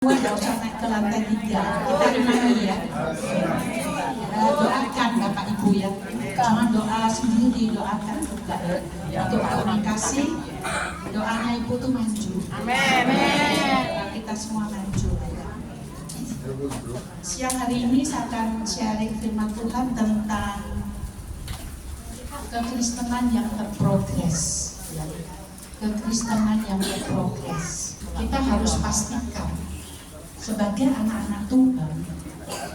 Nggak usah naik ke lantai 3, kita imani ya. Doakan Bapak Ibu ya, jangan doa sendiri, doakan juga untuk komunikasi. Doanya Ibu tuh maju, amin. Kita semua maju ya. Siang hari ini saya akan sharing firman Tuhan tentang kekristenan yang terprogres ya. Kekristenan yang terprogres. Kita harus pastikan sebagai anak-anak Tuhan,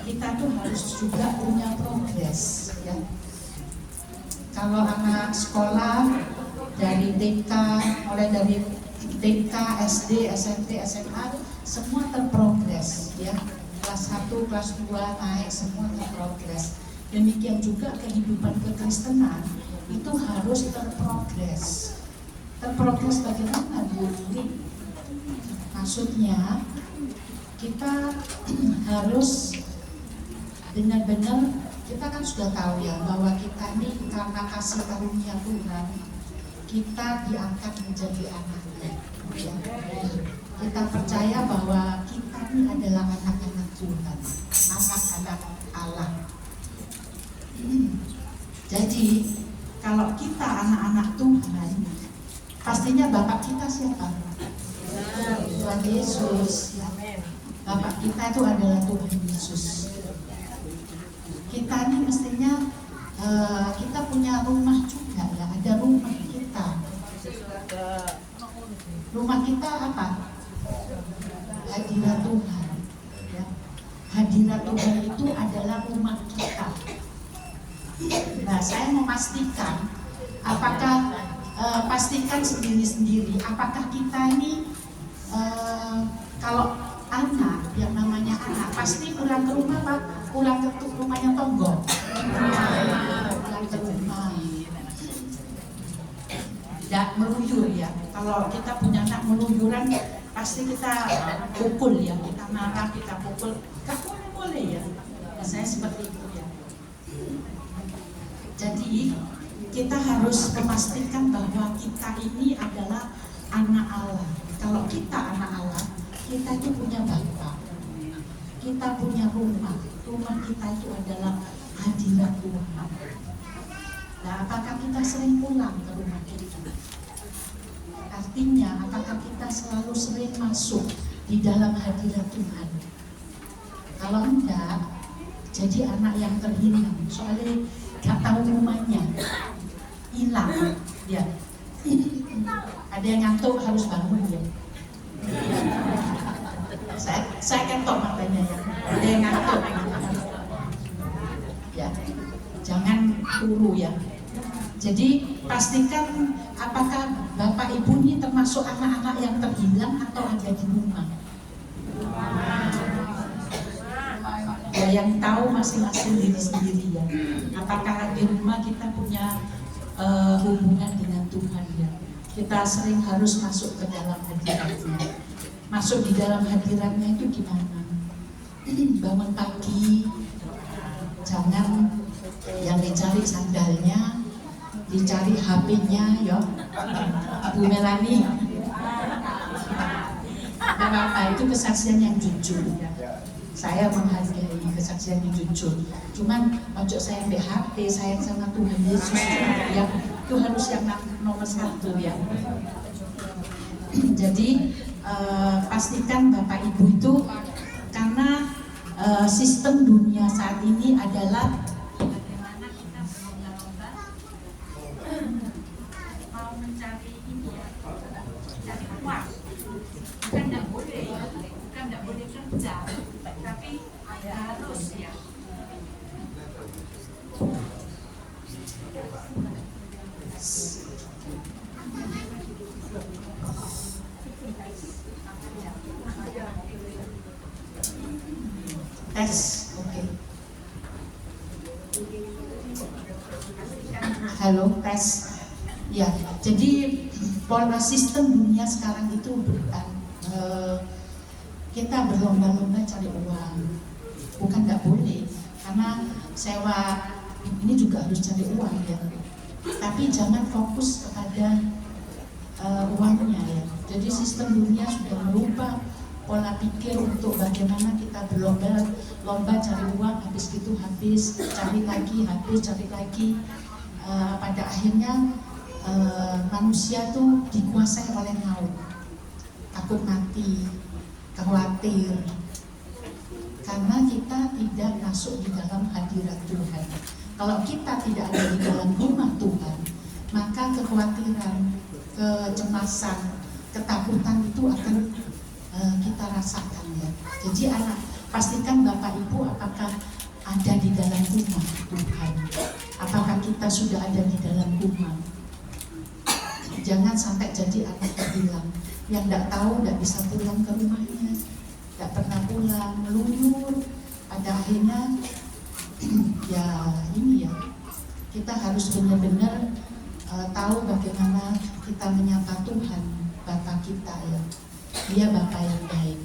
kita tuh harus juga punya progres ya. Kalau anak sekolah dari TK, mulai dari TK, SD, SMP, SMA, semua terprogres ya. Kelas 1, kelas 2 naik, semua terprogres. Demikian juga kehidupan kekristenan itu harus terprogres. Terprogres bagaimana, Bu? Maksudnya kita harus benar-benar, kita kan sudah tahu ya bahwa kita ini karena kasih karunia Tuhan, kita diangkat menjadi anaknya ya. Kita percaya bahwa kita ini adalah anak-anak Tuhan, anak-anak Allah. Jadi kalau kita anak-anak Tuhan, pastinya Bapak kita siapa? Tuhan Yesus ya. Bapak kita itu adalah Tuhan Yesus. Kita ini mestinya kita punya rumah juga ya, ada rumah kita. Rumah kita apa? Hadirat Tuhan. Ya. Hadirat Tuhan itu adalah rumah kita. Nah, saya memastikan, apakah pastikan sendiri-sendiri, apakah kita ini kalau anak, yang namanya anak pasti pulang ke rumah Pak, pulang ke rumahnya tonggo, pulang ke rumah, tidak meluyur ya. Kalau kita punya anak meluyuran, pasti kita pukul ya, kita marah, kita pukul, gak boleh ya. Nah, saya seperti itu ya. Jadi kita harus memastikan bahwa kita ini adalah anak Allah. Kalau kita anak Allah, kita itu punya Bapa, kita punya rumah kita itu adalah hadirat Tuhan. Nah, apakah kita sering pulang ke rumah kita? Artinya, apakah kita selalu sering masuk di dalam hadirat Tuhan? Kalau enggak, jadi anak yang terhilang, soalnya gak tahu rumahnya, hilang ya. Ada yang ngantuk harus bangun ya. Saya ketok matanya ya. Ada yang ngantuk ya, jangan turu ya. Jadi pastikan apakah Bapak Ibu ini termasuk anak-anak yang terhilang atau ada di rumah. Ya, yang tahu masing-masing diri sendiri ya. Apakah di rumah kita punya hubungan dengan Tuhan ya. Kita sering harus masuk ke dalam hadiratnya. Masuk di dalam hadiratnya itu gimana? Bangun pagi, jangan yang dicari sandalnya, dicari HP-nya ya. Bu Melani, gak apa-apa, itu kesaksian yang jujur ya. Saya menghargai kesaksian yang jujur. Cuman ojo saya ambil HP, sayang sama Tuhan Yesus ya. Itu harus yang nomor 1 ya. Jadi pastikan Bapak Ibu itu, karena sistem dunia saat ini adalah bagaimana kita mau mencari ini ya, mencari uang. Bukan tidak boleh kerja, tapi harus ya. Tes, oke. Halo, tes. Ya, jadi pola sistem dunia sekarang itu kita berlomba-lomba cari uang. Bukan nggak boleh, karena sewa ini juga harus cari uang ya. Tapi jangan fokus kepada uangnya ya. Jadi sistem dunia sudah merubah pola pikir untuk bagaimana kita lomba cari uang, habis gitu habis, cari lagi, habis, cari lagi. Pada akhirnya manusia tuh dikuasai oleh maut, takut mati, khawatir, karena kita tidak masuk di dalam hadirat Tuhan. Kalau kita tidak ada di dalam rumah Tuhan, maka kekhawatiran, kecemasan, ketakutan itu akan kita rasakan ya. Jadi pastikan Bapak Ibu apakah ada di dalam rumah Tuhan. Apakah kita sudah ada di dalam rumah? Jangan sampai jadi anak terbilang yang tidak tahu, tidak bisa pulang ke rumahnya, tidak pernah pulang, meluyur. Pada akhirnya ya ini ya, kita harus benar-benar tahu bagaimana kita menyapa Tuhan, Bapa kita ya. Dia Bapa yang baik.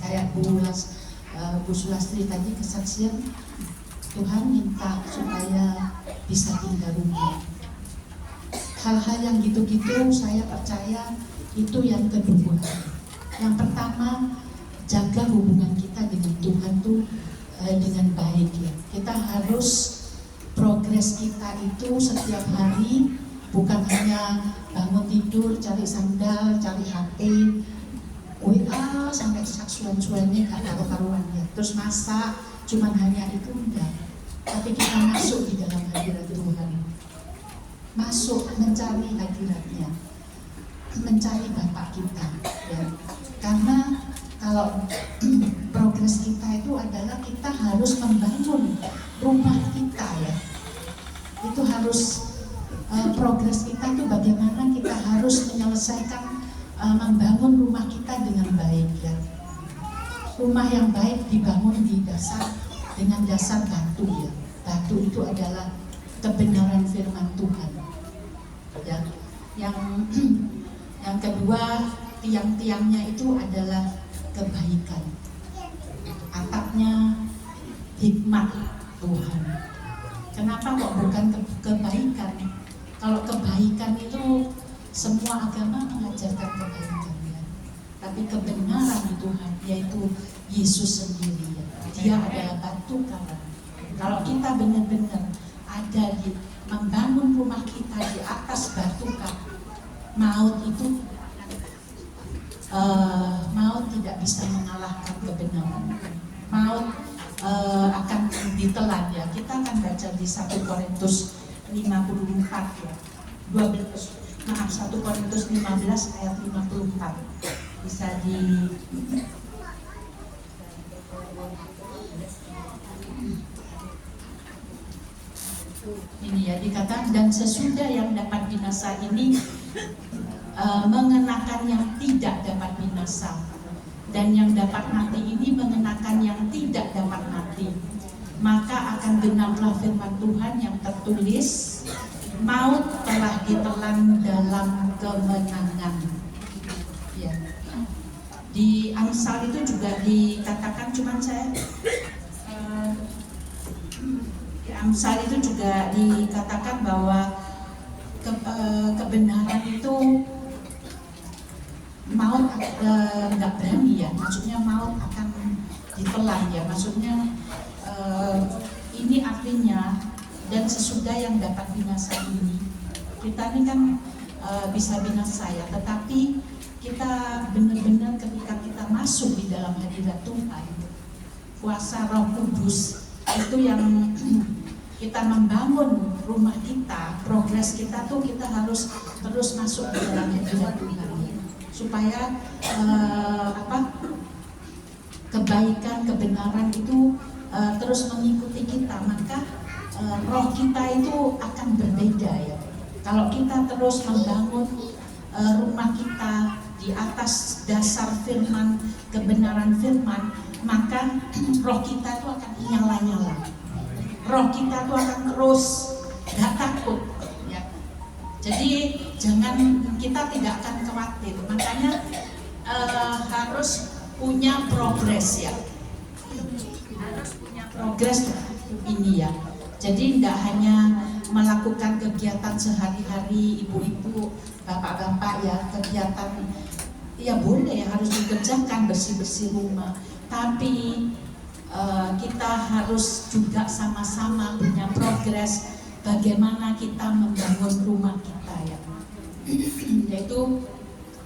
Kayak Bu Sulastri tadi kesaksian, Tuhan minta supaya bisa tinggal rumah. Hal-hal yang gitu-gitu saya percaya itu yang kedua. Yang pertama, jaga hubungan kita dengan Tuhan tuh dengan baik ya. Kita harus progres kita itu setiap hari, bukan hanya bangun tidur, cari sandal, cari HP, WA sampai saksuan-suannya gak karu-karuan ya. Terus masak, cuman hanya itu enggak. Tapi kita masuk di dalam hadirat Tuhan, masuk mencari hadiratnya, mencari Bapa kita ya. Karena kalau progres kita itu adalah kita harus membangun rumah kita ya. Itu harus progres kita itu bagaimana kita harus menyelesaikan membangun rumah kita dengan baik ya. Rumah yang baik dibangun di dengan dasar batu ya. Batu itu adalah kebenaran firman Tuhan ya. Yang kedua, tiang-tiangnya itu adalah kebaikan, atapnya hikmat Tuhan. Kenapa kok bukan kebaikan? Kalau kebaikan itu semua agama mengajarkan kebaikan ya. Tapi kebenaran di Tuhan yaitu Yesus sendiri ya. Dia adalah batu karang. Kalau kita benar-benar ada di membangun rumah kita di atas batu karang, maut tidak bisa mengalahkan kebenaran. Maut akan ditelan ya. Kita akan baca di 1 Korintus 54 ya. 1 Korintus 15 ayat 54. Bisa di ini ya, dikatakan, dan sesudah yang dapat binasa ini mengenakan yang tidak dapat binasa, dan yang dapat mati ini mengenakan yang tidak dapat mati. Maka akan genaplah firman Tuhan yang tertulis, maut telah ditelan dalam kemenangan ya. Di Amsal itu juga dikatakan, cuman saya di Amsal itu juga dikatakan bahwa kebenaran itu maut nggak berani ya, maksudnya maut akan ditelan ya, maksudnya ini artinya, dan sesudah yang dapat binasa ini, kita ini kan bisa binasa ya, tetapi kita benar-benar ketika kita masuk di dalam hadirat Tuhan, kuasa Roh Kudus itu yang kita membangun rumah kita, progres kita tuh kita harus terus masuk di dalam hadirat Tuhan supaya kebaikan, kebenaran itu terus mengikuti kita, maka roh kita itu akan berbeda ya. Kalau kita terus membangun rumah kita di atas dasar firman, kebenaran firman, maka roh kita itu akan nyala-nyala. Roh kita itu akan terus gak takut ya. Jadi kita tidak akan khawatir. Makanya harus punya progres ya. Harus punya progres ini ya. Jadi tidak hanya melakukan kegiatan sehari-hari ibu-ibu, bapak-bapak ya, kegiatan ya boleh harus dikerjakan bersih-bersih rumah, tapi kita harus juga sama-sama punya progres bagaimana kita membangun rumah kita ya, yaitu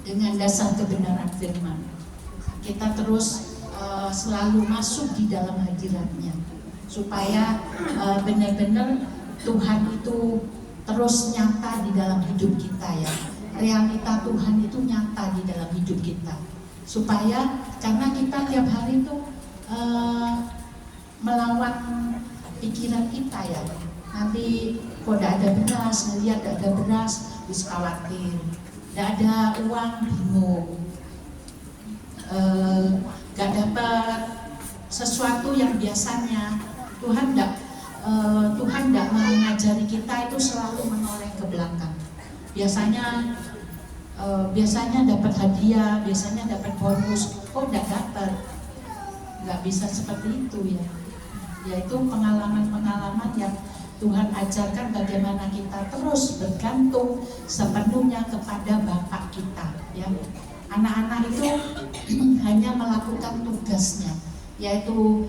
dengan dasar kebenaran firman. Kita terus selalu masuk di dalam hadiratnya supaya benar-benar Tuhan itu terus nyata di dalam hidup kita ya. Realita Tuhan itu nyata di dalam hidup kita. Supaya karena kita tiap hari itu melawan pikiran kita ya. Nanti kok tidak ada beras, ngelihat tidak ada beras, bisa khawatir. Tidak ada uang, bingung. Gak dapat sesuatu yang biasanya Tuhan tidak mengajari kita itu selalu menoleh ke belakang. Biasanya dapat hadiah, biasanya dapat bonus, kok tidak dapat. Nggak bisa seperti itu ya. Yaitu pengalaman-pengalaman yang Tuhan ajarkan bagaimana kita terus bergantung sepenuhnya kepada Bapa kita ya. Anak-anak itu hanya melakukan tugasnya, yaitu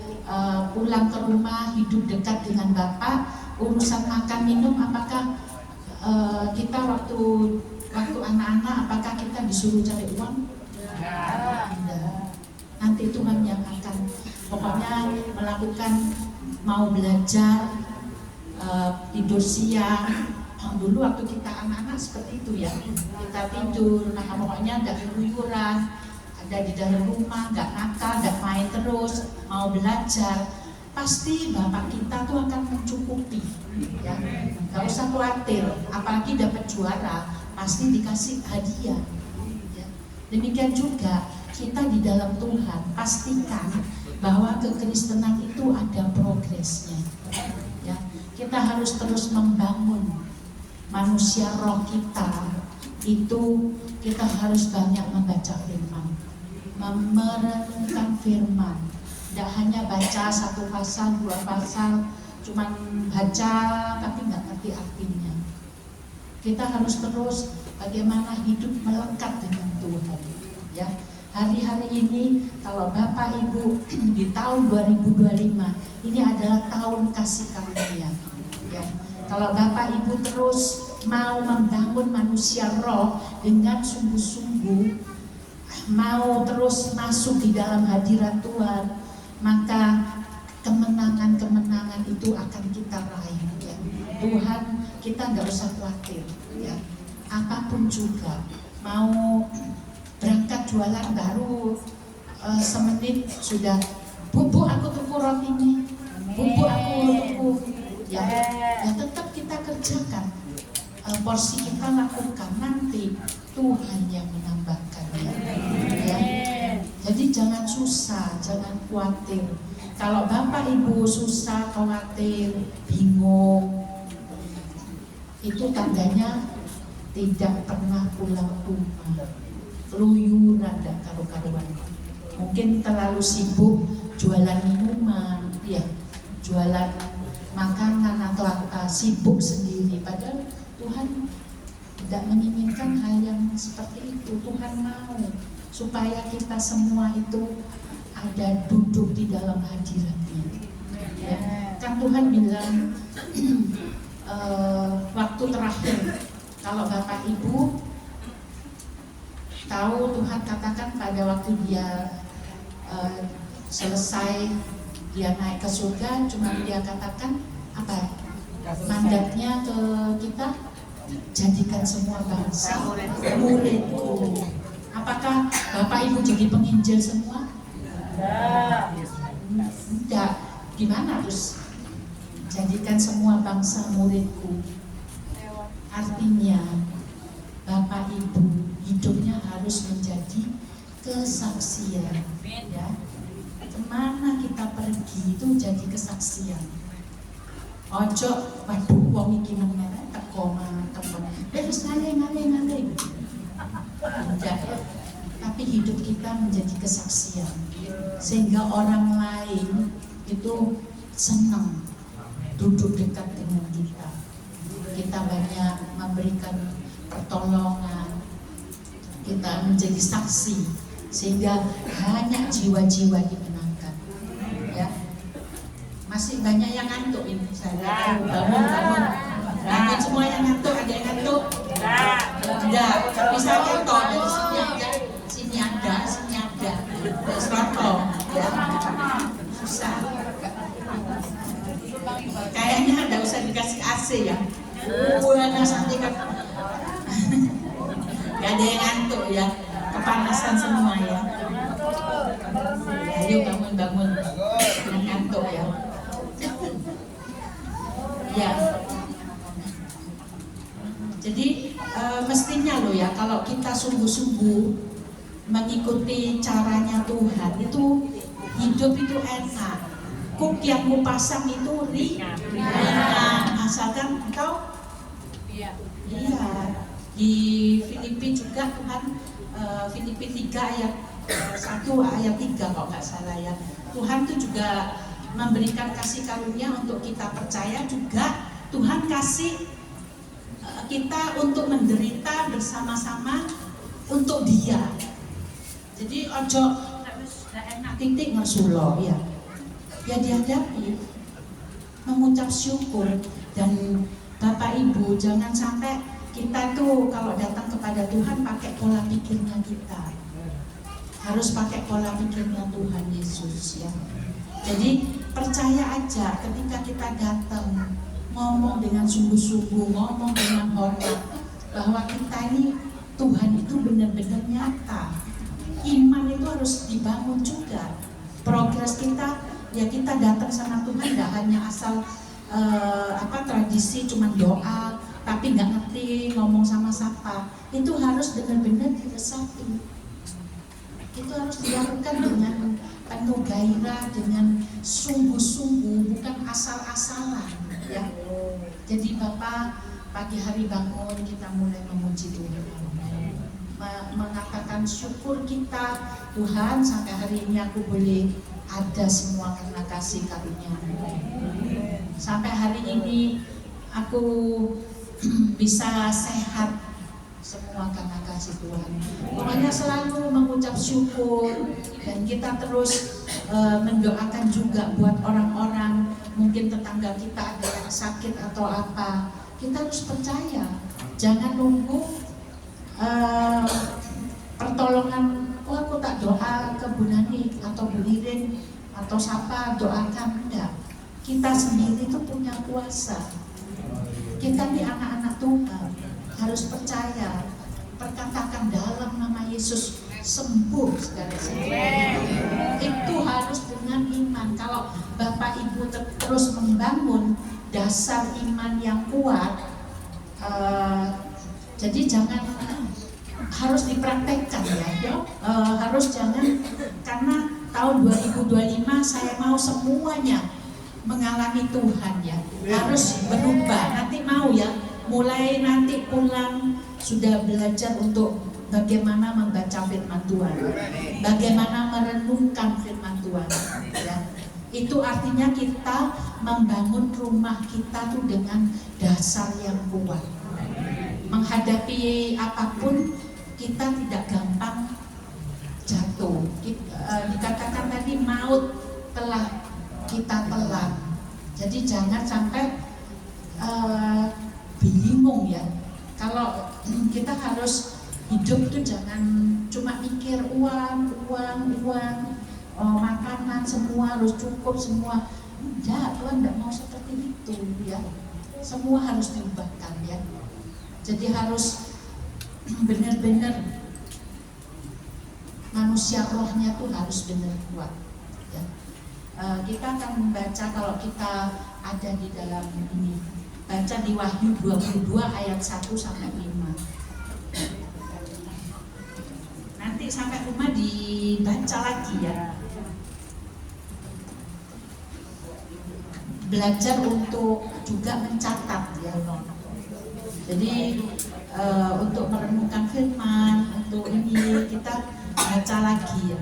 pulang ke rumah, hidup dekat dengan Bapa. Urusan makan minum, apakah kita waktu anak-anak, apakah kita disuruh cari uang? Tidak. Nanti Tuhan yang akan pokoknya melakukan, mau belajar, tidur siang. Dulu waktu kita anak-anak seperti itu ya, kita tidur, nah pokoknya ada keluyuran, ada di dalam rumah, nggak nakal, nggak main terus, mau belajar, pasti Bapak kita tuh akan mencukupi ya, nggak usah khawatir, apalagi dapat juara, pasti dikasih hadiah ya. Demikian juga kita di dalam Tuhan, pastikan bahwa kekristenan itu ada progresnya ya. Kita harus terus membangun manusia roh kita, itu kita harus banyak membaca firman, merenungkan firman. Tidak hanya baca satu pasal, dua pasal, cuman baca tapi nggak ngerti artinya. Kita harus terus bagaimana hidup melekat dengan Tuhan ya. Hari-hari ini kalau Bapak Ibu di tahun 2025 ini adalah tahun kasih karunia ya. Kalau Bapak Ibu terus mau membangun manusia roh dengan sungguh-sungguh, mau terus masuk di dalam hadirat Tuhan, maka kemenangan-kemenangan itu akan kita raih ya. Tuhan, kita nggak usah khawatir ya. Apapun juga, mau berangkat jualan baru semenit sudah, Bu aku tuku rotinya, Bu aku tuku ya tetap kita kerjakan, porsi kita lakukan, nanti Tuhan yang menambahkannya ya. Jadi jangan susah, jangan khawatir. Kalau Bapak Ibu susah, khawatir, bingung, itu tandanya tidak pernah pulang rumah, keluyuran dan karu-karuan. Mungkin terlalu sibuk jualan minuman ya, jualan makanan, atau sibuk sendiri, padahal Tuhan tidak menginginkan hal yang seperti itu. Tuhan mau supaya kita semua itu ada duduk di dalam hadiratnya ya. Kan Tuhan bilang waktu terakhir, kalau Bapak Ibu tahu, Tuhan katakan pada waktu dia selesai, dia naik ke surga, cuma dia katakan apa mandatnya ke kita, jadikan semua bangsa muridku. Apakah Bapak Ibu jadi penginjil semua? Tidak. Gimana terus? Jadikan semua bangsa muridku. Artinya Bapak Ibu hidupnya harus menjadi kesaksian ya. Kemana kita pergi itu jadi kesaksian. Ojo, waduh, wong iki meneh teko temen. Wis ngale. Tidak. Tapi hidup kita menjadi kesaksian, sehingga orang lain itu senang duduk dekat dengan kita. Kita banyak memberikan pertolongan, kita menjadi saksi sehingga banyak jiwa-jiwa dimenangkan. Ya, masih banyak yang ngantuk ini. Saya bangun semua yang ngantuk. Ada yang ngantuk? Enggak. Bisa contoh dari sini ada, sini ada. Terus contoh, ya. Susah. Kayaknya ada usah dikasih AC ya. Bulan sampai kan. Gak ada yang ngantuk ya, kepanasan semua ya. Ayo bangun, yang ngantuk ya. Ya. Jadi mestinya loh ya, kalau kita sungguh-sungguh mengikuti caranya Tuhan itu hidup itu enak. Kuk yang mau pasang itu ringan, asalkan engkau iya. Di Filipi juga Tuhan, Filipi 3 ayat 1 ayat 3 kalau nggak salah ya. Tuhan itu juga memberikan kasih karunia untuk kita percaya juga. Tuhan kasih kita untuk menderita bersama-sama untuk Dia. Jadi ojo enak titik ngersulo ya. Ya dihadapi, mengucap syukur. Dan Bapak Ibu jangan sampai kita tuh kalau datang kepada Tuhan pakai pola pikirnya kita. Harus pakai pola pikirnya Tuhan Yesus ya. Jadi percaya aja ketika kita datang ngomong dengan sungguh-sungguh, ngomong dengan hormat bahwa kita ini Tuhan itu benar-benar nyata. Iman itu harus dibangun juga. Progres kita ya, kita datang sama Tuhan tidak hanya asal tradisi cuma doa tapi nggak ngerti ngomong sama siapa. Itu harus benar-benar diresapi. Itu harus dilakukan dengan penuh gairah, dengan sungguh-sungguh, bukan asal-asalan ya. Jadi Bapak pagi hari bangun kita mulai memuji Tuhan, mengatakan syukur kita, Tuhan sampai hari ini aku boleh ada semua karena kasih karunia. Sampai hari ini aku bisa sehat semua karena kasih Tuhan. Pokoknya selalu mengucap syukur dan kita terus mendoakan juga buat orang-orang, mungkin tetangga kita ada yang sakit atau apa. Kita harus percaya, jangan nunggu pertolongan. Oh aku tak doa ke Bu Nani atau Bu Lirin atau siapa doakan, enggak. Kita sendiri itu punya kuasa. Kita ini anak-anak Tuhan, harus percaya, perkatakan dalam nama Yesus sembuh segala sesuatu. Itu harus dengan iman. Kalau Bapak Ibu terus membangun dasar iman yang kuat, jadi jangan harus dipraktekkan ya, harus jangan karena tahun 2025 saya mau semuanya mengalami Tuhan ya, harus berubah. Nanti mau ya, mulai nanti pulang sudah belajar untuk bagaimana membaca firman Tuhan, bagaimana merenungkan firman Tuhan ya. Itu artinya kita membangun rumah kita tuh dengan dasar yang kuat. Menghadapi apapun kita tidak gampang jatuh. Dikatakan tadi maut telah kita telan. Jadi jangan sampai bingung ya. Kalau kita harus hidup tuh jangan cuma mikir uang, makanan semua harus cukup semua. Enggak, Tuhan tidak mau seperti itu ya. Semua harus diubahkan ya. Jadi harus benar-benar manusia rohnya tuh harus benar kuat ya. Kita akan membaca kalau kita ada di dalam ini, baca di Wahyu 22 ayat 1 sampai 5. Nanti sampai rumah dibaca lagi ya. Belajar untuk juga mencatat ya. Jadi untuk merenungkan firman, untuk ini kita baca lagi ya.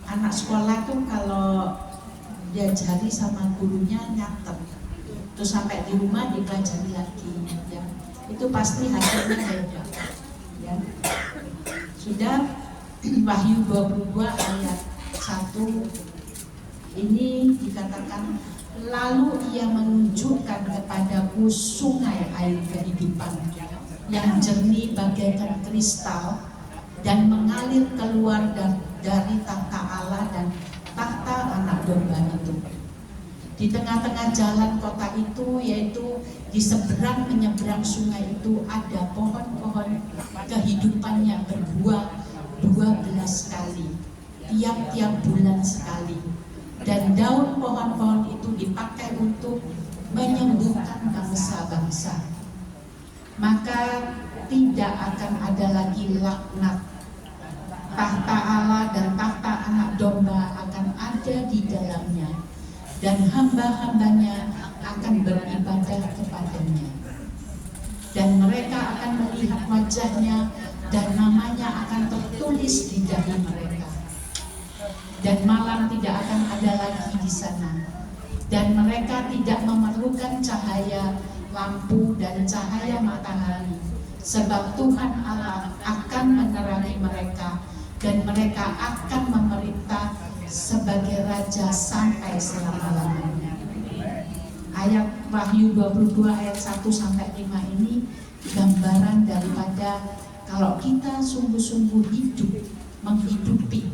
Anak sekolah tuh kalau diajari sama gurunya nyatet, terus sampai di rumah dipelajari lagi ya. Itu pasti hasilnya beda ya. Sudah. Wahyu 22 ayat 1 ini dikatakan, lalu ia menunjukkan kepadaku sungai air kehidupan yang jernih bagaikan kristal dan mengalir keluar dari takhta Allah dan takhta Anak Domba itu. Di tengah-tengah jalan kota itu, yaitu di seberang menyeberang sungai itu, ada pohon-pohon kehidupan yang berbuah 12 kali, tiap-tiap bulan sekali. Dan daun pohon-pohon itu dipakai untuk menyembuhkan bangsa-bangsa. Maka tidak akan ada lagi laknat. Takhta Allah dan takhta Anak Domba akan ada di dalamnya, dan hamba-hambanya akan beribadah kepadanya. Dan mereka akan melihat wajahnya, dan namanya akan tertulis di dahi mereka. Dan malam tidak akan ada lagi di sana. Dan mereka tidak memerlukan cahaya lampu dan cahaya matahari, sebab Tuhan Allah akan menerangi mereka, dan mereka akan memerintah sebagai raja sampai selama-lamanya. Ayat Wahyu 22 ayat 1 sampai 5 ini gambaran daripada kalau kita sungguh-sungguh hidup, menghidupi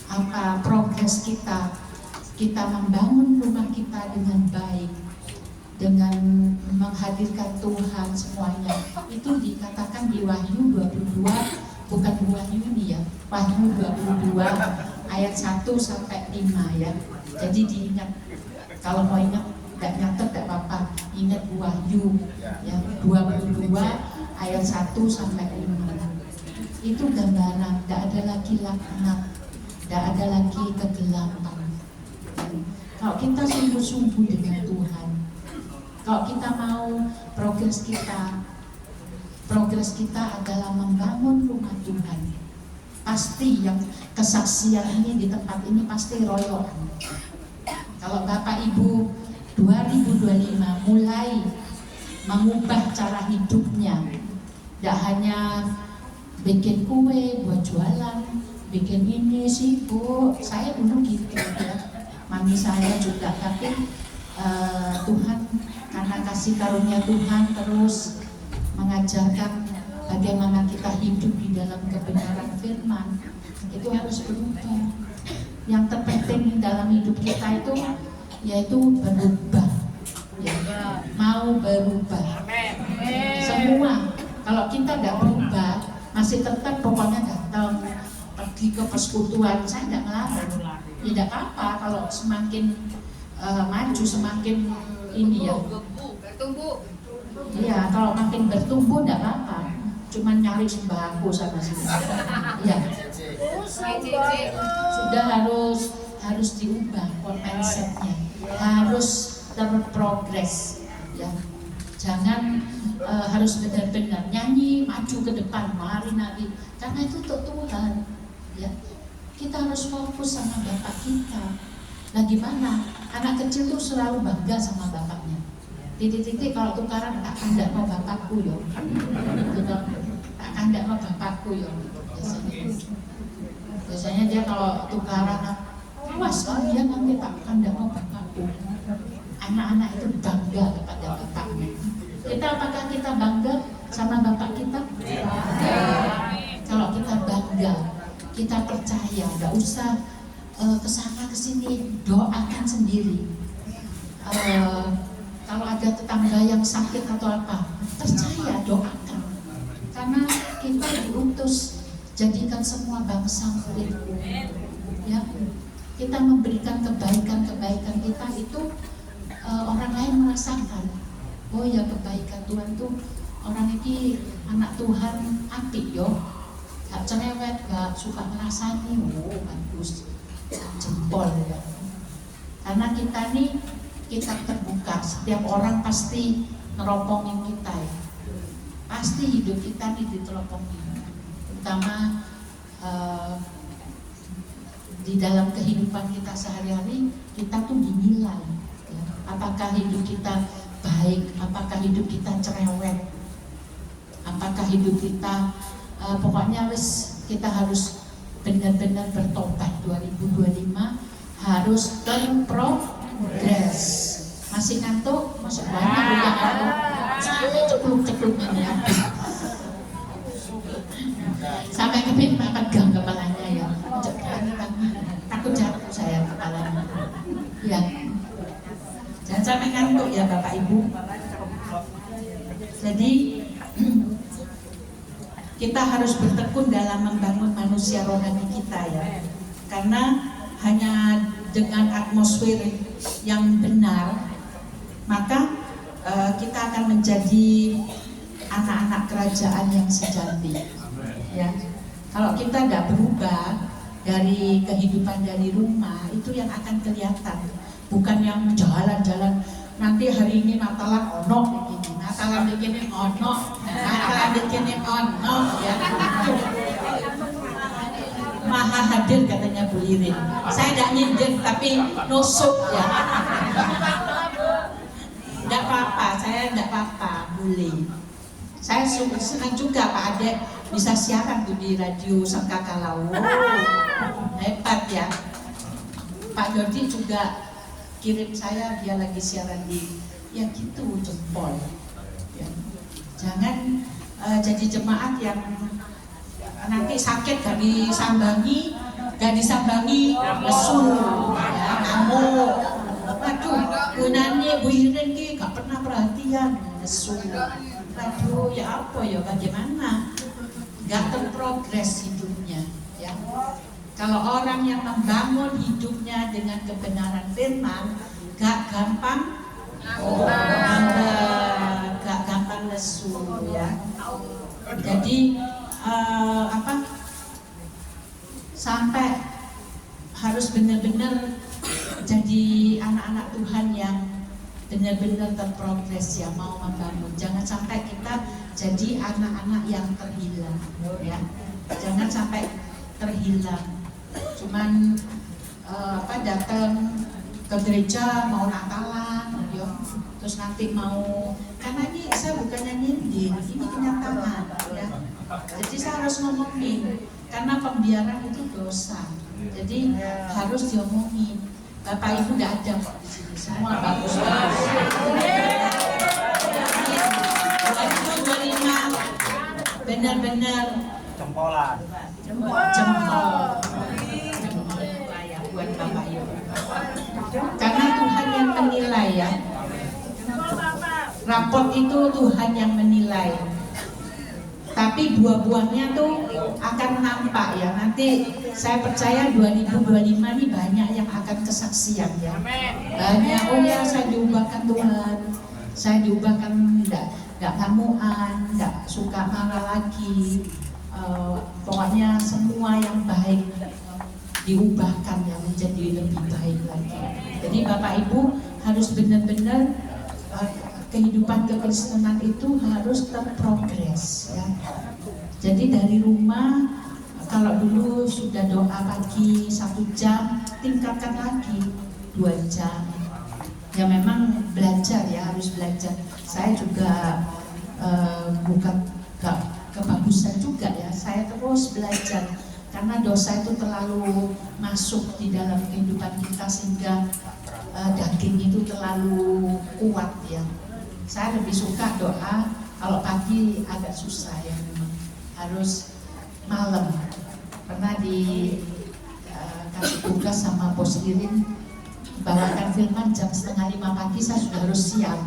apa progres kita membangun rumah kita dengan baik, dengan menghadirkan Tuhan semuanya. Itu dikatakan di Wahyu 22, bukan Wahyu ini ya, Wahyu 22 ayat 1 sampai 5 ya. Jadi diingat, kalau mau ingat tidak nyatet tidak apa-apa, ingat Wahyu ya 22 ayat 1 sampai 5. Itu gambaran, tidak ada lagi laknat, tidak ada lagi kegelapan. Kalau kita sungguh-sungguh dengan Tuhan, kalau kita mau progres kita adalah membangun rumah Tuhan, pasti yang kesaksian ini di tempat ini pasti royokan. Kalau Bapak Ibu 2025 mulai mengubah cara hidupnya, tidak hanya bikin kue buat jualan, bikin ini sibuk. Saya dulu gitu ya, mami saya juga. Tapi Tuhan karena kasih karunia Tuhan terus mengajarkan bagaimana kita hidup di dalam kebenaran firman, itu harus berubah. Yang terpenting dalam hidup kita itu yaitu berubah ya, mau berubah semua. Kalau kita nggak berubah, masih tetap pokoknya datang pergi ke persekutuan, saya tidak melarang, tidak apa-apa. Kalau semakin maju semakin ini ya bertumbuh. Iya, kalau makin bertumbuh tidak apa-apa, cuman nyari sembako sama sih. Ya, sudah harus diubah mindsetnya, harus terprogres ya. Jangan harus benar-benar nyanyi maju ke depan, mari nari, karena itu untuk Tuhan ya. Kita harus fokus sama Bapak kita. Nah gimana? Anak kecil tuh selalu bangga sama bapaknya. Titik-titik kalau tukaran, tak kandak mau bapakku yo, tak kandak mau bapakku yo. Biasanya dia kalau tukaran, mas dia nanti tak kandak mau bapakku. Anak-anak itu bangga kepada bapaknya. Apakah kita bangga sama bapak kita? Kalau kita bangga, kita percaya, nggak usah kesana kesini, doakan sendiri. Kalau ada tetangga yang sakit atau apa, percaya, doakan. Karena kita diutus jadikan semua bangsa muridku. Ya, kita memberikan kebaikan kita itu orang lain merasakan. Oh ya, kebaikan Tuhan tuh orang ini anak Tuhan apik yo, gak cerewet, gak suka ngerasani. Oh bagus, jempol ya. Karena kita nih, kita terbuka, setiap orang pasti neropongin kita ya. Pasti hidup kita nih diteropongin, terutama di dalam kehidupan kita sehari-hari. Kita tuh dinilai ya. Apakah hidup kita baik, apakah hidup kita cerewet, apakah hidup kita pokoknya wis kita harus benar-benar bertobat. 2025 harus terprogres. Masih ngantuk? Masih banyak yang ngantuk. Sampai cekluk-cekluknya ya. Sampai kepin pegang kepalanya ya. Takut jatuh saya kepalanya. Ya. Jangan sampai ngantuk ya Bapak Ibu. Jadi kita harus bertekun dalam membangun manusia rohani kita ya. Karena hanya dengan atmosfer yang benar, maka kita akan menjadi anak-anak kerajaan yang sejati. Ya, kalau kita tidak berubah dari kehidupan dari rumah, itu yang akan kelihatan. Bukan yang jalan-jalan. Nanti hari ini Natalan ono begini, Natalan begini ono, Natalan begini ono, ya. Maha hadir katanya Bu Irin. Saya tidak nyindir tapi nusuk ya. Tidak apa-apa, saya tidak apa-apa, boleh. Saya senang juga Pak Ade bisa siaran tuh di radio Sangkakalau. Hebat ya. Pak Dodi juga kirim saya, dia lagi siaran di ya gitu, jempol ya. Jangan jadi jemaat yang nanti sakit gak disambangi lesu ya, ngamuk. Waduh, gunanya Bu Iren ki gak pernah perhatian, lesu. Waduh, ya apa ya, bagaimana? Gak terprogres hidupnya ya. Kalau orang yang membangun hidupnya dengan kebenaran firman, gak gampang gak gampang lesu ya. Jadi sampai harus benar-benar jadi anak-anak Tuhan yang benar-benar terprogres ya, mau membangun. Jangan sampai kita jadi anak-anak yang terhilang ya. Jangan sampai terhilang. Cuman datang ke gereja mau Natalan ya. Terus nanti mau, karena ini saya bukannya nyindir, ini kenyataan ya. Jadi saya harus ngomongin, karena pembiaran itu dosa. Jadi harus diomongin. Bapak Ibu tidak ada kok di sini, semua bagus. 2025 benar-benar jempolan. Jempol ya buat Bapak Ibu. Karena Tuhan yang menilai ya. Rapot itu Tuhan yang menilai. Tapi buah-buahnya tuh akan nampak ya. Nanti saya percaya 2025 ini banyak yang akan kesaksian ya. Banyak, oh ya saya diubahkan Tuhan. Saya diubahkan enggak ngamuan, enggak suka marah lagi. Pokoknya semua yang baik diubahkan yang menjadi lebih baik lagi. Jadi Bapak Ibu harus benar-benar kehidupan kekristenan itu harus terprogres ya. Jadi dari rumah, kalau dulu sudah doa pagi 1 jam, tingkatkan lagi 2 jam. Ya memang belajar ya, harus belajar. Saya juga bukan gak kebagusan juga ya, saya terus belajar. Karena dosa itu terlalu masuk di dalam kehidupan kita sehingga daging itu terlalu kuat ya. Saya lebih suka doa kalau pagi agak susah ya, memang harus malam. Pernah kasih tugas sama Bos Irin bawakan firman jam 4:30 pagi, saya sudah harus siap.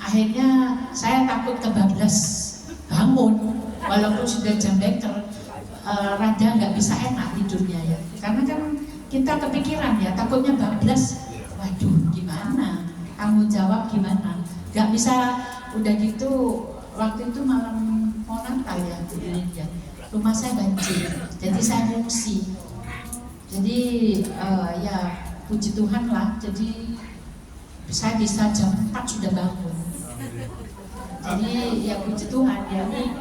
Akhirnya saya takut kebablas bangun, walaupun sudah jam beker, rada nggak bisa enak tidurnya ya. Karena kan kita kepikiran ya, takutnya bablas. Waduh, gimana? Tanggung jawab gimana? Gak bisa udah gitu. Waktu itu malam mau Natal ya, rumah saya banjir, jadi saya ngungsi. Jadi ya puji Tuhan lah. Jadi saya bisa jam 4 sudah bangun. Jadi ya puji Tuhan ya, ini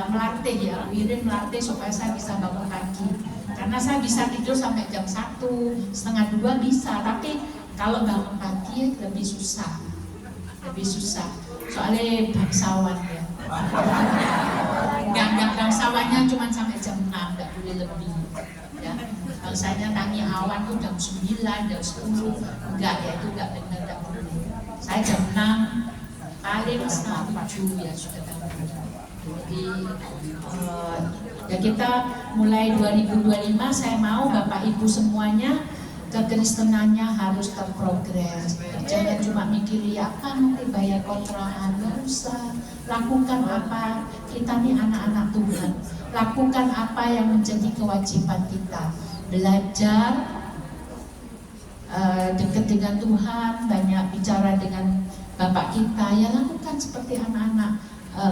melatih ya, Wirin melatih supaya saya bisa bangun pagi. Karena saya bisa tidur sampai jam 1, setengah 2 bisa, tapi kalau bangun pagi lebih susah, soalnya bangsawan ya. Enggak, bangsawannya cuma sampai jam 6, enggak boleh lebih. Ya. Bangsanya tangi awan tuh jam 9, jam 10, enggak ya, itu enggak benar, enggak boleh. Saya jam 6, paling setengah 7 ya sudah bangun. Jadi ya kita mulai 2025 saya mau Bapak Ibu semuanya kekristenannya harus terprogres. Jangan cuma mikir ya apa nanti bayar kontrakan, nggak usah. Lakukan apa, kita nih anak-anak Tuhan. Lakukan apa yang menjadi kewajiban kita. Belajar, dekat dengan Tuhan, banyak bicara dengan Bapak kita. Ya lakukan seperti anak-anak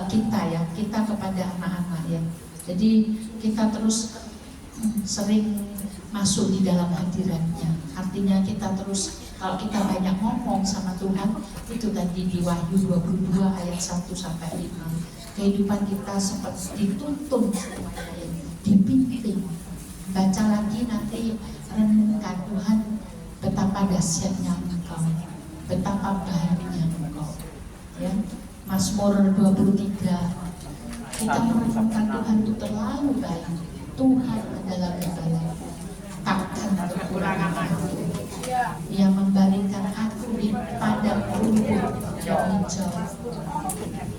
kita ya, kita kepada anak-anak ya. Jadi kita terus sering masuk di dalam hadiratnya. Artinya kita terus, kalau kita banyak ngomong sama Tuhan, itu tadi di Wahyu 22 ayat 1 sampai 5. Kehidupan kita seperti dituntun semuanya ya, dipimpin. Baca lagi nanti, renungkan Tuhan betapa dahsyatnya Engkau, betapa baiknya Engkau. Ya, Mazmur 23, kita merenungkan Tuhan itu terlalu baik. Tuhan adalah gembala, takkan kekurangan aku. Ia membaringkan aku di padang rumput yang hijau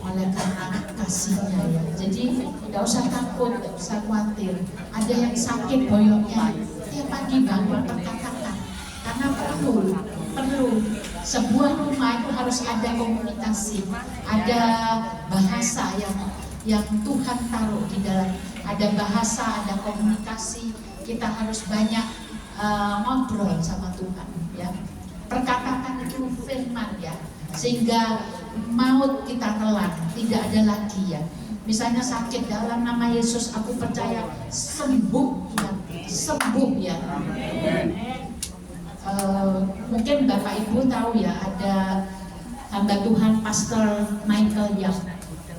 oleh karena kasihnya ya. Jadi tidak usah takut, tidak usah khawatir. Ada yang sakit boyoknya, tiap pagi bangun perkatakan. Karena perlu sebuah rumah itu harus ada komunikasi, ada bahasa yang Tuhan taruh di dalam, ada bahasa, ada komunikasi. Kita harus banyak ngobrol sama Tuhan ya. Perkataan itu firman ya, sehingga maut kita telan, tidak ada lagi ya. Misalnya sakit, dalam nama Yesus aku percaya sembuh ya, sembuh ya. Mungkin Bapak Ibu tahu ya, ada hamba Tuhan Pastor Michael yang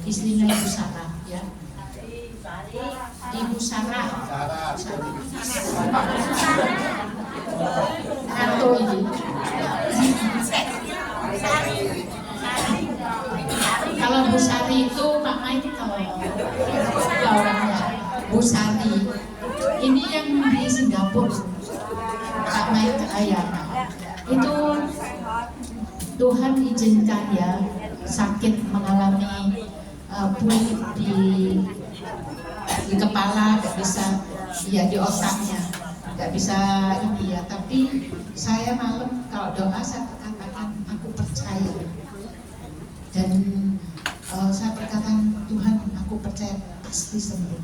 istrinya Ibu Sarah ya. Ibu Sarah atau ini kalau Bu Sari itu Pak Mike kalau orangnya Bu Sari ini yang di Singapura Pak Mike ayah itu Tuhan izinkan ya sakit, mengalami pulih di kepala, nggak bisa ya, di otaknya nggak bisa ini ya. Tapi saya malam kalau doa saya katakan aku percaya, dan saya berkatakan Tuhan aku percaya pasti sembuh,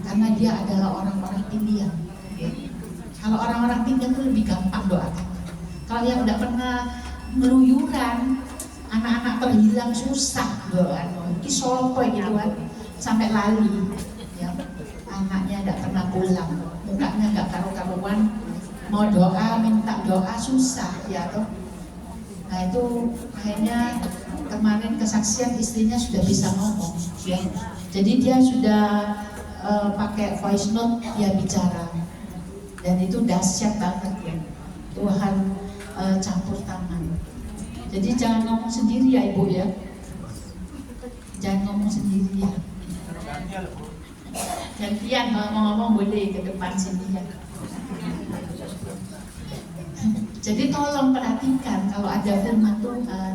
karena dia adalah orang-orang pilihan ya. Kalau orang-orang pilihan itu lebih gampang doakan. Kalau yang tidak pernah meluyuran, anak-anak terhilang susah doa. Ini sopo gitu kan, sampai lali ya. Anaknya tidak pernah pulang, mukanya nggak karu-karuan, mau doa, minta doa susah ya toh. Nah itu akhirnya kemarin kesaksian istrinya sudah bisa ngomong ya. Jadi dia sudah pakai voice note, dia bicara, dan itu dahsyat banget ya. Tuhan campur tangan. Jadi jangan ngomong sendiri ya Ibu ya, jangan ngomong sendiri ya. Gantian kalau mau ngomong boleh ke depan sini ya. Jadi tolong perhatikan kalau ada firman Tuhan,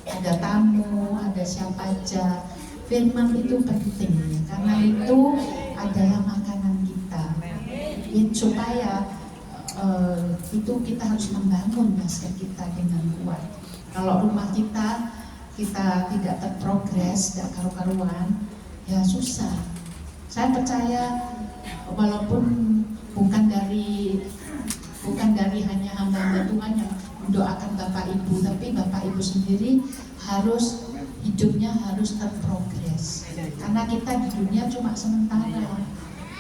ada tamu, ada siapa aja, firman itu penting ya, karena itu adalah makanan kita. Supaya itu kita harus membangun basket kita dengan kuat. Kalau rumah kita tidak terprogres, tidak karu-karuan, ya susah. Saya percaya walaupun bukan dari hanya hamba Tuhan yang mendoakan Bapak Ibu, tapi Bapak Ibu sendiri harus hidupnya harus terprogres. Karena kita di dunia cuma sementara.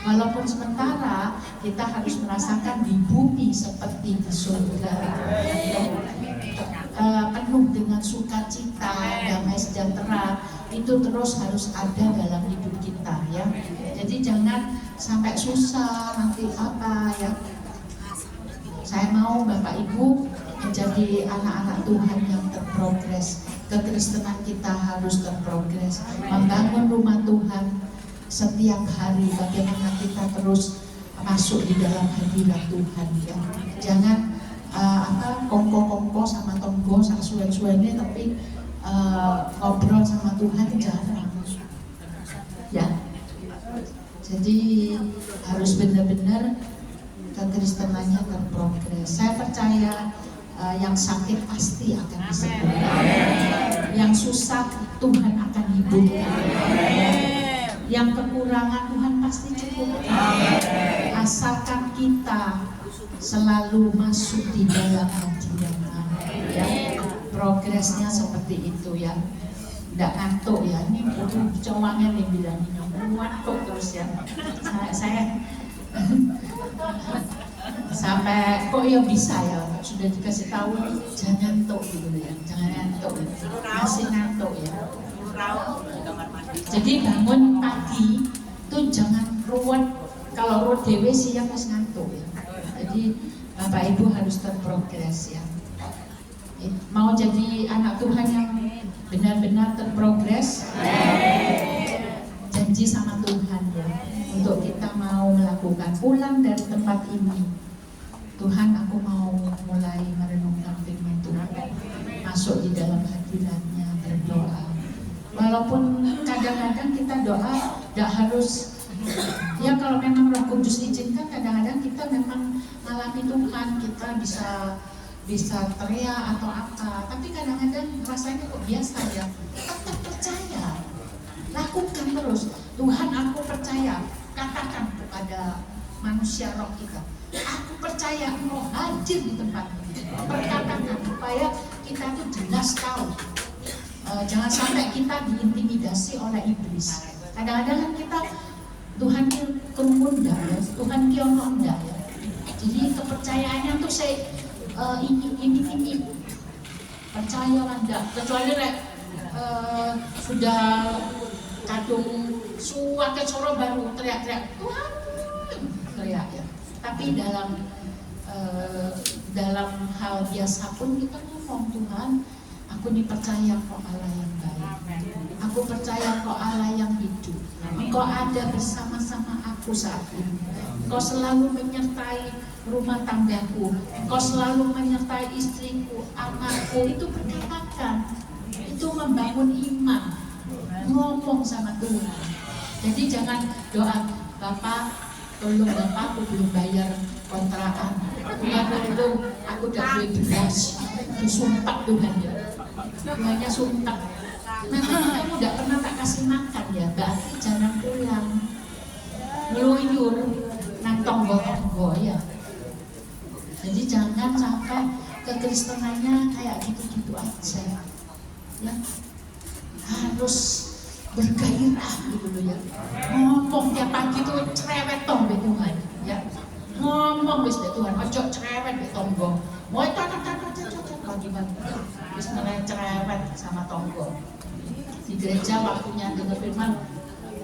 Walaupun sementara, kita harus merasakan di bumi seperti di surga. Penuh dengan sukacita, damai sejahtera, itu terus harus ada dalam hidup kita ya. Jadi jangan sampai susah nanti apa ya. Saya mau Bapak Ibu menjadi anak-anak Tuhan yang terprogres. Kekristenan kita harus terprogres, membangun rumah Tuhan setiap hari bagaimana kita terus masuk di dalam hadirat Tuhan ya. Jangan kongko-kongko sama tonggo sama suwen-suwennya tapi ngobrol sama Tuhan jarang ya. Jadi harus benar-benar kekristenannya terprogres. Saya percaya yang sakit pasti akan disembuhkan, yang susah Tuhan akan hidupkan, yang kekurangan Tuhan pasti cukupkan, asalkan kita selalu masuk di dalam hadirat-Nya ya. Progresnya seperti itu ya, tidak ngantuk ya. Ini cowoknya nih bilang ngantuk terus ya. Saya sampai kok ya bisa ya, sudah dikasih tahu jangan ngantuk gitu ya, jangan ngantuk ya. Masih ngantuk ya. Jadi bangun pagi itu jangan ruwet, kalau ruwet dewe siang harus ngantuk ya. Jadi Bapak Ibu harus terprogres ya. Mau jadi anak Tuhan yang benar-benar terprogres, janji sama Tuhan ya, untuk kita mau melakukan pulang dari tempat ini. Tuhan, aku mau mulai merenungkan firman Tuhan, masuk di dalam hadirat-Nya, berdoa. Walaupun kadang-kadang kita doa tidak harus ya, kalau memang Roh Kudus izinkan, kadang-kadang kita memang alami Tuhan, kita bisa teriak atau apa, tapi kadang-kadang rasanya kok biasa ya. Tetap percaya, lakukan terus. Tuhan, aku percaya, katakan kepada manusia roh kita, aku percaya Engkau hadir di tempat ini. Perkatakan supaya kita itu jelas tahu. Jangan sampai kita diintimidasi oleh iblis. Kadang-kadang kan kita Tuhan kerumunda ya, Tuhan kiononda ya. Jadi kepercayaannya tuh saya ini percaya enggak, kecuali sudah kadung suwake soro baru teriak-teriak Tuhan, teriak ya. Tapi dalam hal biasa pun kita ngomong, Tuhan, aku dipercaya kok Allah yang baik, aku percaya kok Allah yang hidup, Engkau ada bersama-sama aku saat ini, Engkau selalu menyertai rumah tanggaku, Engkau selalu menyertai istriku, anakku. Itu perkatakan, itu membangun iman, ngomong sama Tuhan. Jadi jangan doa, Bapak tolong Bapak, aku belum bayar kontrakan, Tuhan tolong aku udah beli beras, disumpah Tuhan ya, Tuhannya sumpah. Nanti kamu gak pernah tak kasih makan ya, berarti jangan pulang ngeluyur nang tonggo-tonggo ya. Jadi jangan sampai kekristenannya kayak gitu-gitu aja ya, harus bergairah gitu loh ya. Ngomong tiap pagi tuh cerewet tong be Tuhan ya, ngomong wis be Tuhan, ojo cerewet be tonggo. Mau pagi-pagi wis cerewet sama tonggo. Di gereja waktunya dengar firman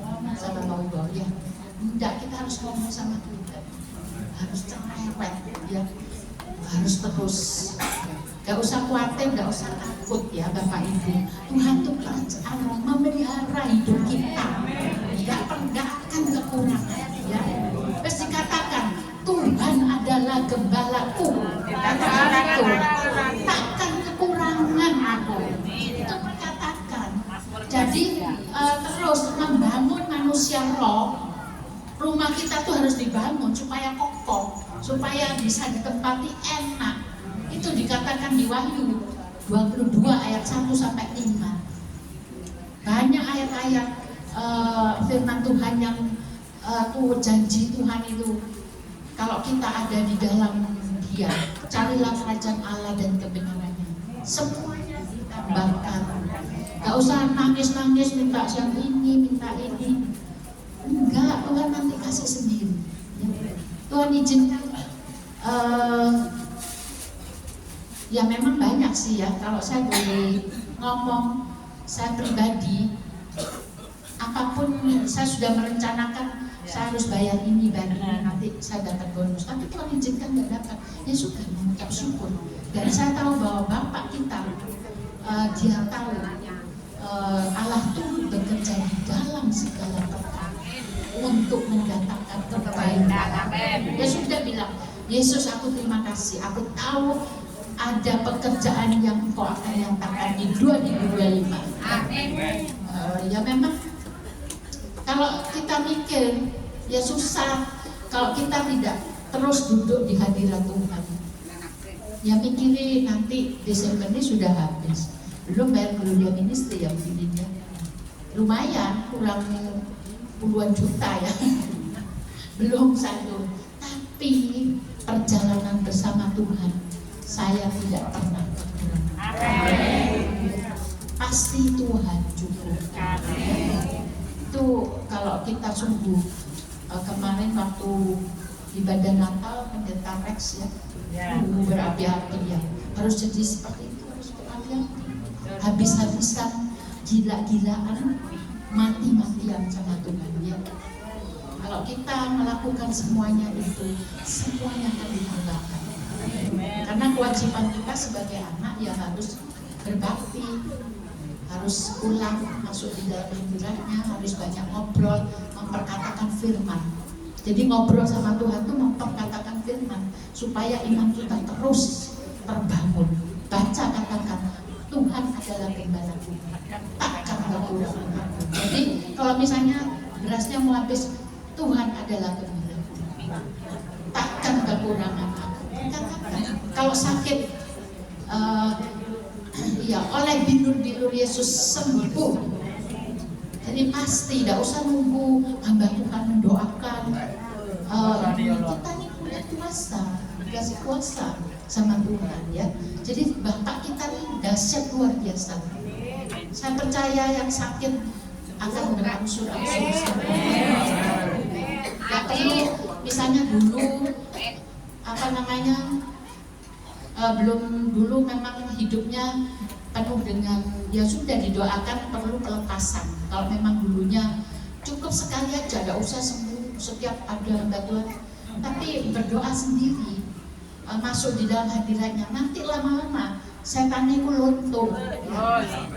ngomong sama tonggo ya. Enggak, kita harus ngomong sama Tuhan, harus cerewet ya, harus terus. Gak usah khawatir, gak usah takut ya Bapak Ibu. Tuhan tuh memelihara hidup kita, gak akan kekurangan ya. Terus dikatakan Tuhan adalah gembalaku, takkan kekurangan aku. Itu perkatakan. Jadi terus membangun manusia roh. Rumah kita tuh harus dibangun supaya kokoh, supaya bisa ditempati enak. Itu dikatakan di Wahyu 22 ayat 1 sampai 5. Banyak ayat-ayat firman Tuhan yang janji Tuhan itu kalau kita ada di dalam Dia, carilah kerajaan Allah dan kebenarannya, semuanya ditambahkan. Gak usah nangis-nangis minta yang ini, minta ini. Enggak, Tuhan nanti kasih sendiri. Tuhan izinkan. Ya memang banyak sih ya, kalau saya boleh ngomong, saya pribadi, apapun saya sudah merencanakan, saya harus bayar ini, nanti saya dapat bonus. Tapi Tuhan izinkan nggak dapat, ya sudah, mengucap syukur. Dan saya tahu bahwa Bapak kita, Dia tahu Allah tuh bekerja di dalam segala perkara. untuk mendatangkan kebaikan. Dia sudah bilang, Yesus aku terima kasih, aku tahu ada pekerjaan yang Engkau akan nyatakan di 2025. Amin. Ya memang kalau kita mikir ya susah kalau kita tidak terus duduk di hadirat Tuhan. Ya mikirin nanti Desember ini sudah habis, belum bayar kuliah ministry ya begininya. Lumayan kurang puluhan juta ya. Belum satu. Tapi perjalanan bersama Tuhan saya tidak pernah kekurangan. Pasti Tuhan cukup. Itu kalau kita sungguh kemarin waktu ibadah Natal pendeta Rex ya, berapi-api ya, harus jadi seperti itu, harus berapi-api, habis-habisan, gila-gilaan, mati-matian sama Tuhan ya. Kalau kita melakukan semuanya itu, semuanya akan ditambahkan. Karena kewajiban kita sebagai anak ya harus berbakti, harus pulang masuk di dalam hadiratnya, harus banyak ngobrol, memperkatakan firman. Jadi ngobrol sama Tuhan itu memperkatakan firman supaya iman kita terus terbangun. Baca katakan Tuhan adalah gembalaku, takkan kekurangan aku. Jadi kalau misalnya berasnya mau habis, Tuhan adalah gembalaku, takkan kekurangan aku. Katakan kalau sakit, ya oleh bilur-bilur Yesus sembuh. Jadi pasti tidak usah nunggu hamba Tuhan mendoakan. Kita ini punya kuasa, dikasih kuasa sama Tuhan ya. Jadi Bapak kita ini dahsyat luar biasa. Saya percaya yang sakit akan berangsur-angsur sembuh. Gak perlu misalnya dulu belum dulu memang hidupnya penuh dengan ya sudah didoakan perlu pelepasan. Kalau memang dulunya cukup sekali aja, tidak usah sembuh setiap ada hamba Tuhan, tapi berdoa sendiri, masuk di dalam hadiratnya, nanti lama-lama setan itu luntur,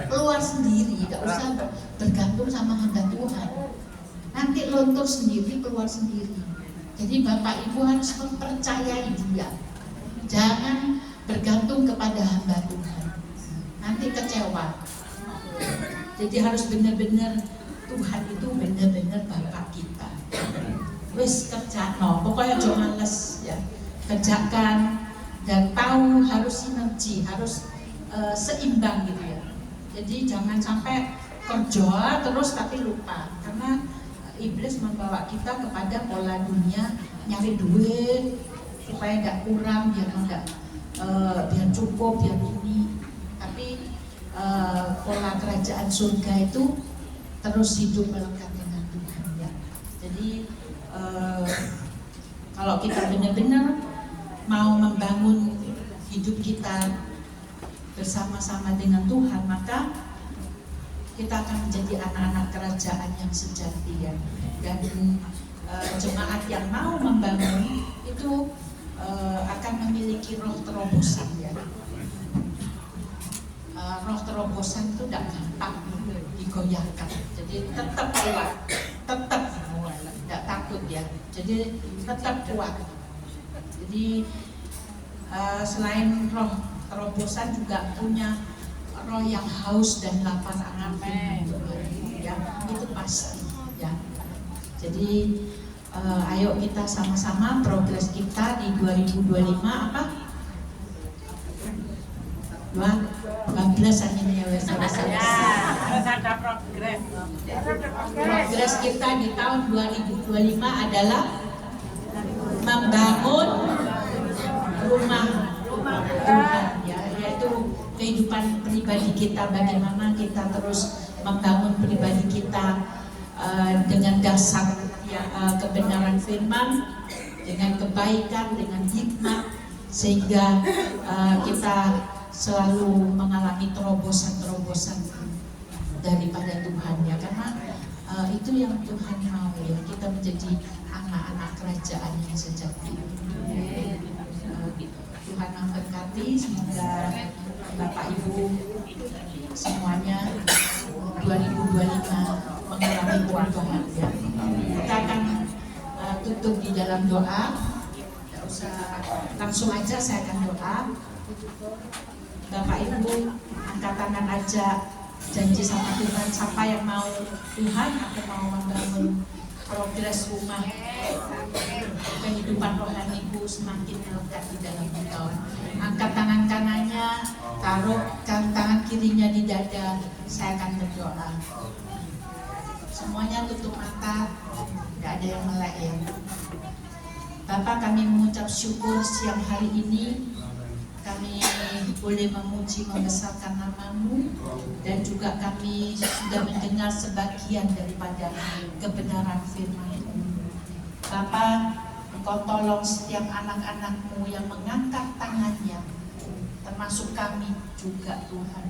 keluar sendiri, tidak usah bergantung sama hamba Tuhan, nanti luntur sendiri, keluar sendiri. Jadi Bapak Ibu harus mempercayai dia, jangan bergantung kepada hamba Tuhan, nanti kecewa. Jadi harus benar-benar Tuhan itu benar-benar Bapak kita. Wis kerja, pokoknya jangan males ya, kerjakan dan tahu harus sinergi, harus seimbang gitu ya. Jadi jangan sampai kerja terus tapi lupa, karena iblis membawa kita kepada pola dunia, nyari duit supaya tidak kurang, biar cukup, biar ini. Tapi pola kerajaan surga itu terus hidup melekat dengan Tuhan ya. Jadi kalau kita benar-benar mau membangun hidup kita bersama-sama dengan Tuhan, maka kita akan menjadi anak-anak kerajaan yang sejati ya. Dan jemaat yang mau membangun itu akan memiliki roh terobosan ya. Roh terobosan itu tidak gampang digoyahkan, jadi tetap kuat, tetap tidak takut ya, jadi tetap kuat. Jadi selain roh terobosan juga punya roh yang haus dan lapar akan firman ya, itu pasti ya. Jadi ayo kita sama-sama progres kita di 2025 apa? 12 ini ya wes ada progres. Progres kita di tahun 2025 adalah membangun rumah Tuhan ya, yaitu kehidupan pribadi kita, bagaimana kita terus membangun pribadi kita dengan dasar ya, kebenaran firman, dengan kebaikan, dengan hikmat, sehingga kita selalu mengalami terobosan-terobosan daripada Tuhan ya, karena itu yang Tuhan mau ya, kita menjadi anak-anak kerajaan yang sejati. Tuhan memberkati, semoga Bapak Ibu semuanya 2025 mengalami perubahan ya. Kita akan tutup di dalam doa. Tidak usah, langsung aja saya akan doa. Bapak Ibu angkat tangan aja, janji sama Tuhan, siapa yang mau Tuhan aku mau membangun progres rumah kehidupan rohaniku semakin melekat di dalam Engkau. Angkat tangan kanannya, taruh tangan kirinya di dada, saya akan berdoa. Semuanya tutup mata, tidak ada yang melek ya. Bapak, kami mengucap syukur siang hari ini kami boleh memuji membesarkan nama-Mu, dan juga kami sudah mendengar sebagian daripada kebenaran firman-Mu. Bapa, Engkau tolong setiap anak-anak-Mu yang mengangkat tangannya, termasuk kami juga Tuhan.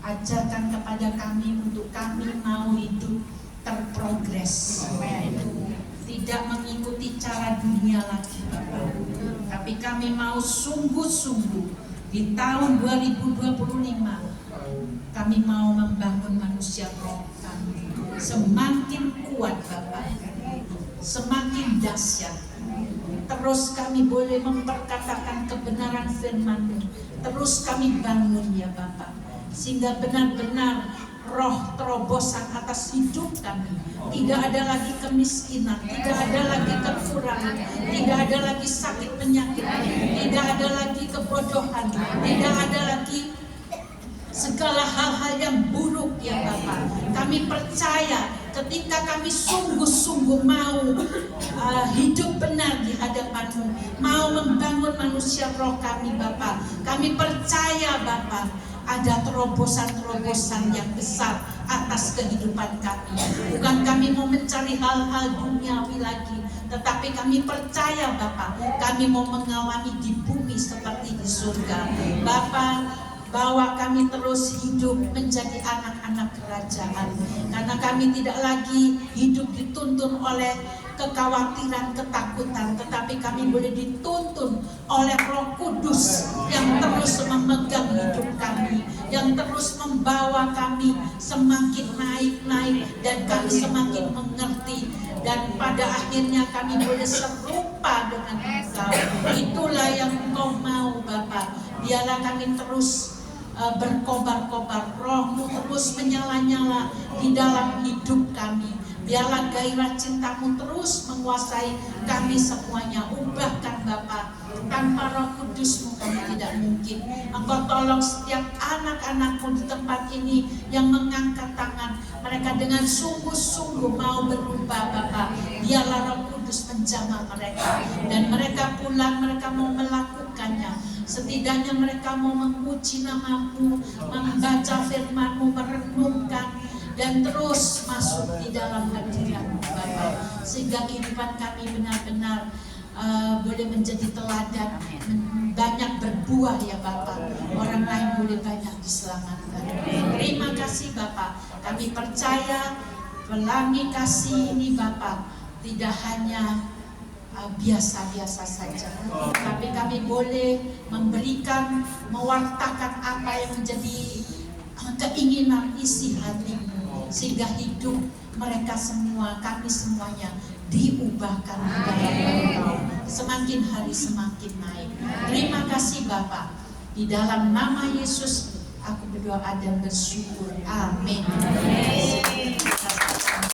Ajarkan kepada kami untuk kami mau hidup terprogres, tidak mengikuti cara dunia lagi, tapi kami mau sungguh-sungguh di tahun 2025 kami mau membangun manusia roh kami semakin kuat Bapak, semakin dahsyat. Terus kami boleh memperkatakan kebenaran firman-Mu, terus kami bangun ya Bapak, sehingga benar-benar roh terobosan atas hidup kami. Tidak ada lagi kemiskinan, tidak ada lagi kekurangan, tidak ada lagi sakit penyakit, tidak ada lagi kebodohan, tidak ada lagi segala hal-hal yang buruk ya Bapak. Kami percaya ketika kami sungguh-sungguh mau hidup benar di hadapan-Mu, mau membangun manusia roh kami Bapak, kami percaya Bapak ada terobosan-terobosan yang besar atas kehidupan kami. Bukan kami mau mencari hal-hal duniawi lagi, tetapi kami percaya Bapak, kami mau mengalami di bumi seperti di surga. Bapak, bawa kami terus hidup menjadi anak-anak kerajaan, karena kami tidak lagi hidup dituntun oleh kekhawatiran, ketakutan, tetapi kami boleh dituntun oleh Roh Kudus yang terus memegang hidup kami, yang terus membawa kami semakin naik-naik, dan kami semakin mengerti, dan pada akhirnya kami boleh serupa dengan Engkau. Itulah yang Engkau mau Bapak. Biarlah kami terus berkobar-kobar, Roh-Mu terus menyala-nyala di dalam hidup kami. Biarlah gairah cinta-Mu terus menguasai kami semuanya. Ubahkan Bapa, tanpa Roh Kudus-Mu kami tidak mungkin. Engkau tolong setiap anak-anak-Mu di tempat ini yang mengangkat tangan, mereka dengan sungguh-sungguh mau berubah Bapa. Biarlah Roh Kudus menjamah mereka, dan mereka pulang, mereka mau melakukannya. Setidaknya mereka mau memuji nama-Mu, membaca firman-Mu, merenungkan, dan terus masuk di dalam hadirat-Mu Bapa, sehingga kehidupan kami benar-benar boleh menjadi teladan, banyak berbuah ya Bapa. Orang lain boleh banyak diselamatkan. Terima kasih Bapa. Kami percaya pelangi kasih ini Bapa tidak hanya biasa-biasa saja, tapi kami boleh memberikan, mewartakan apa yang menjadi keinginan isi hati-Mu, sehingga hidup mereka semua, kami semuanya diubahkan di dalam Engkau, semakin hari semakin naik. Terima kasih Bapa. Di dalam nama Yesus aku berdoa dan bersyukur. Amin.